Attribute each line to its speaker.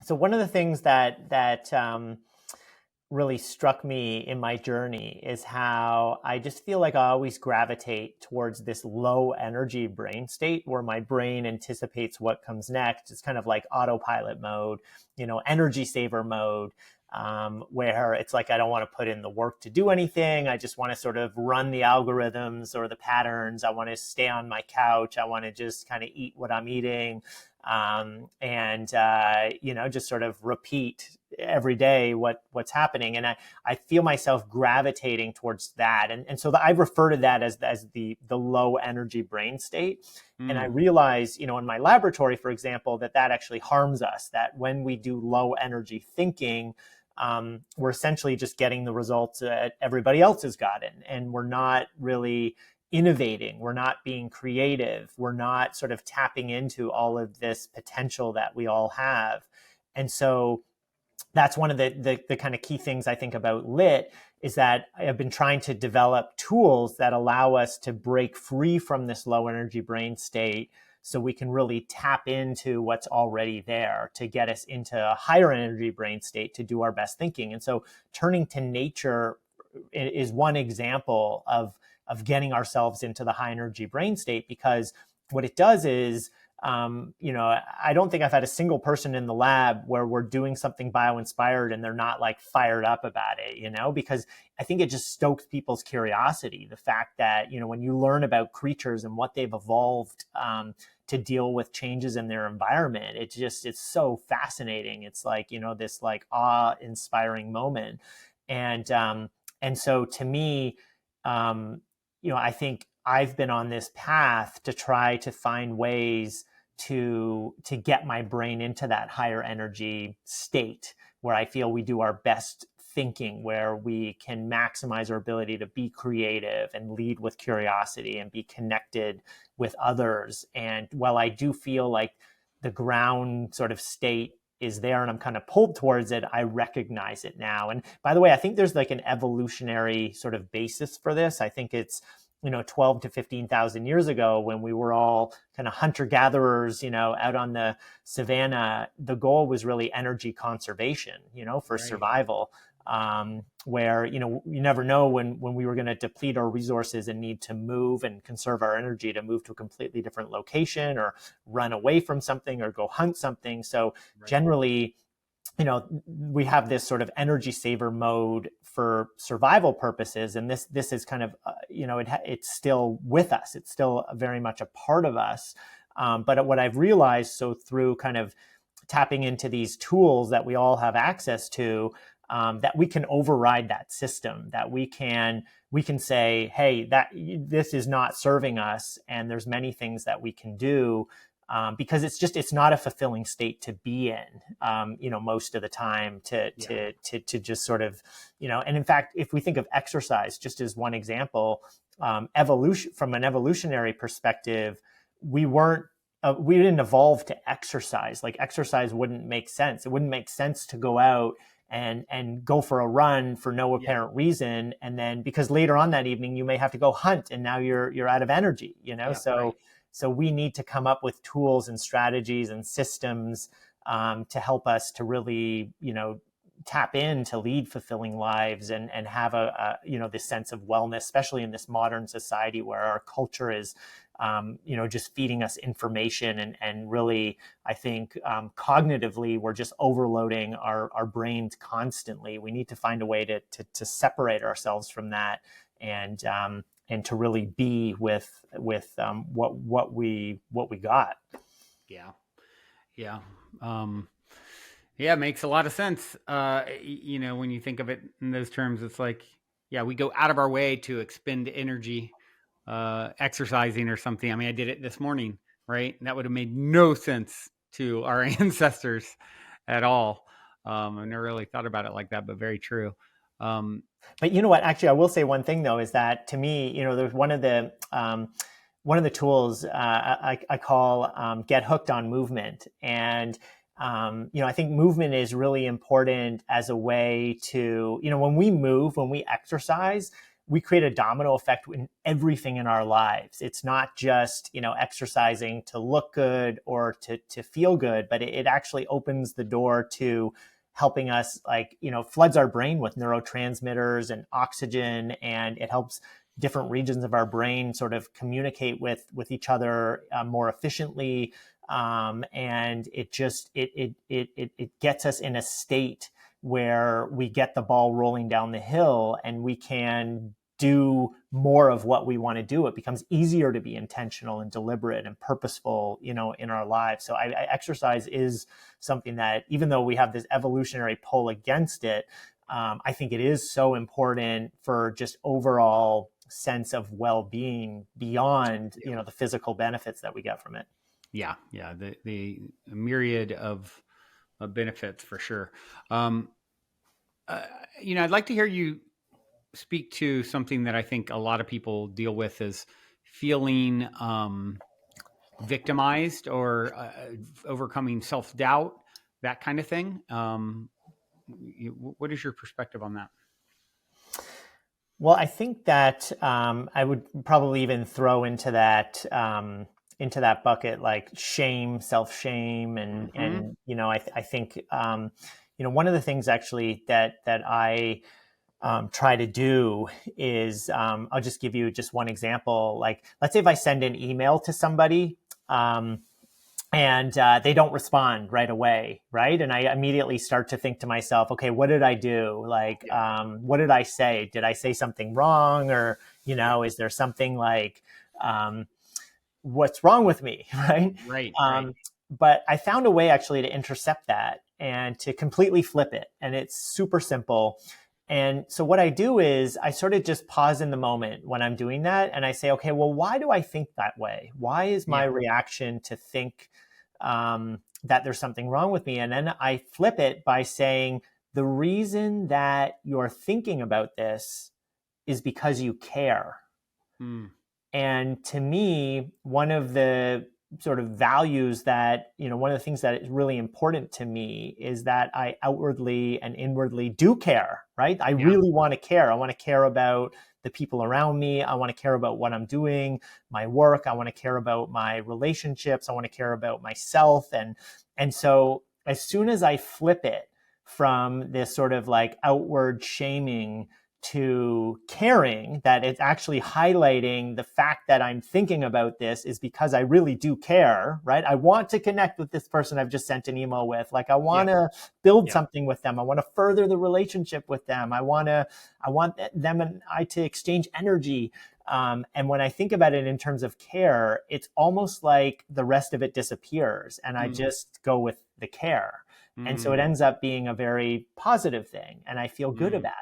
Speaker 1: So one of the things that really struck me in my journey is how I just feel like I always gravitate towards this low energy brain state where my brain anticipates what comes next. It's kind of like autopilot mode, energy saver mode, where it's like I don't want to put in the work to do anything. I just want to sort of run the algorithms or the patterns. I want to stay on my couch. I want to just kind of eat what I'm eating, and just sort of repeat every day what's happening. And I feel myself gravitating towards that. And so I refer to that as the low energy brain state. And I realize, in my laboratory, for example, that actually harms us, that when we do low energy thinking, we're essentially just getting the results that everybody else has gotten. And we're not really innovating. We're not being creative. We're not sort of tapping into all of this potential that we all have. And so that's one of the kind of key things I think about LIT is that I've been trying to develop tools that allow us to break free from this low energy brain state so we can really tap into what's already there to get us into a higher energy brain state to do our best thinking. And so turning to nature is one example of getting ourselves into the high energy brain state, because what it does is, I don't think I've had a single person in the lab where we're doing something bio-inspired and they're not like fired up about it, because I think it just stokes people's curiosity. The fact that, when you learn about creatures and what they've evolved to deal with changes in their environment, it's so fascinating. It's like, this like awe-inspiring moment. And so to me, I think I've been on this path to try to find ways to get my brain into that higher energy state where I feel we do our best thinking, where we can maximize our ability to be creative and lead with curiosity and be connected with others. And while I do feel like the ground sort of state is there and I'm kind of pulled towards it, I recognize it now. And by the way, I think there's like an evolutionary sort of basis for this. I think it's 12 to 15,000 years ago, when we were all kind of hunter-gatherers, out on the savannah, the goal was really energy conservation, for
Speaker 2: Right.
Speaker 1: survival, where, you never know when we were going to deplete our resources and need to move and conserve our energy to move to a completely different location or run away from something or go hunt something. So generally, we have this sort of energy saver mode for survival purposes. And this is kind of, it's still with us. It's still very much a part of us. But what I've realized, so through kind of tapping into these tools that we all have access to, that we can override that system, that we can say, hey, this is not serving us. And there's many things that we can do. Because it's not a fulfilling state to be in, most of the time to just sort of, and in fact, if we think of exercise, just as one example, evolution from an evolutionary perspective, we didn't evolve to exercise. Like exercise wouldn't make sense. It wouldn't make sense to go out and go for a run for no apparent reason. And then because later on that evening, you may have to go hunt and now you're out of energy, So we need to come up with tools and strategies and systems to help us to really, tap in to lead fulfilling lives and have this sense of wellness, especially in this modern society where our culture is, just feeding us information and really, I think, cognitively, we're just overloading our brains constantly. We need to find a way to separate ourselves from that and to really be with what we got.
Speaker 2: Yeah. It makes a lot of sense. When you think of it in those terms, it's like, we go out of our way to expend energy, exercising or something. I mean, I did it this morning, right? And that would have made no sense to our ancestors at all. I never really thought about it like that, but very true.
Speaker 1: But you know what? Actually, I will say one thing though, is that to me, there's one of the tools I call get hooked on movement, and I think movement is really important as a way to, when we move, when we exercise, we create a domino effect in everything in our lives. It's not just, exercising to look good or to feel good, but it actually opens the door to helping us, like, floods our brain with neurotransmitters and oxygen, and it helps different regions of our brain sort of communicate with each other more efficiently. And it just, it gets us in a state where we get the ball rolling down the hill and we can do more of what we want to do. It becomes easier to be intentional and deliberate and purposeful, in our lives. So exercise is something that, even though we have this evolutionary pull against it, I think it is so important for just overall sense of well-being beyond, the physical benefits that we get from it.
Speaker 2: Yeah. The myriad of benefits for sure. I'd like to hear you speak to something that I think a lot of people deal with, is feeling victimized or overcoming self-doubt, that kind of thing. What is your perspective on that?
Speaker 1: Well, I think that I would probably even throw into that bucket like shame, self-shame, and I think one of the things actually that I try to do is, I'll just give you just one example. Like, let's say if I send an email to somebody, and they don't respond right away, right? And I immediately start to think to myself, okay, what did I do? Like, what did I say? Did I say something wrong? Or, is there something like, what's wrong with me, right?
Speaker 2: Right.
Speaker 1: But I found a way actually to intercept that and to completely flip it. And it's super simple. And so what I do is I sort of just pause in the moment when I'm doing that. And I say, okay, well, why do I think that way? Why is my reaction to think that there's something wrong with me? And then I flip it by saying, the reason that you're thinking about this is because you care. And to me, one of the sort of values that, one of the things that is really important to me is that I outwardly and inwardly do care, right? I really want to care. I want to care about the people around me. I want to care about what I'm doing, my work. I want to care about my relationships. I want to care about myself. And so as soon as I flip it from this sort of like outward shaming to caring, that it's actually highlighting the fact that I'm thinking about this is because I really do care, right? I want to connect with this person I've just sent an email with. Like, I want to build something with them. I want to further the relationship with them. I want them and I to exchange energy. And when I think about it in terms of care, it's almost like the rest of it disappears and I just go with the care. And so it ends up being a very positive thing and I feel good about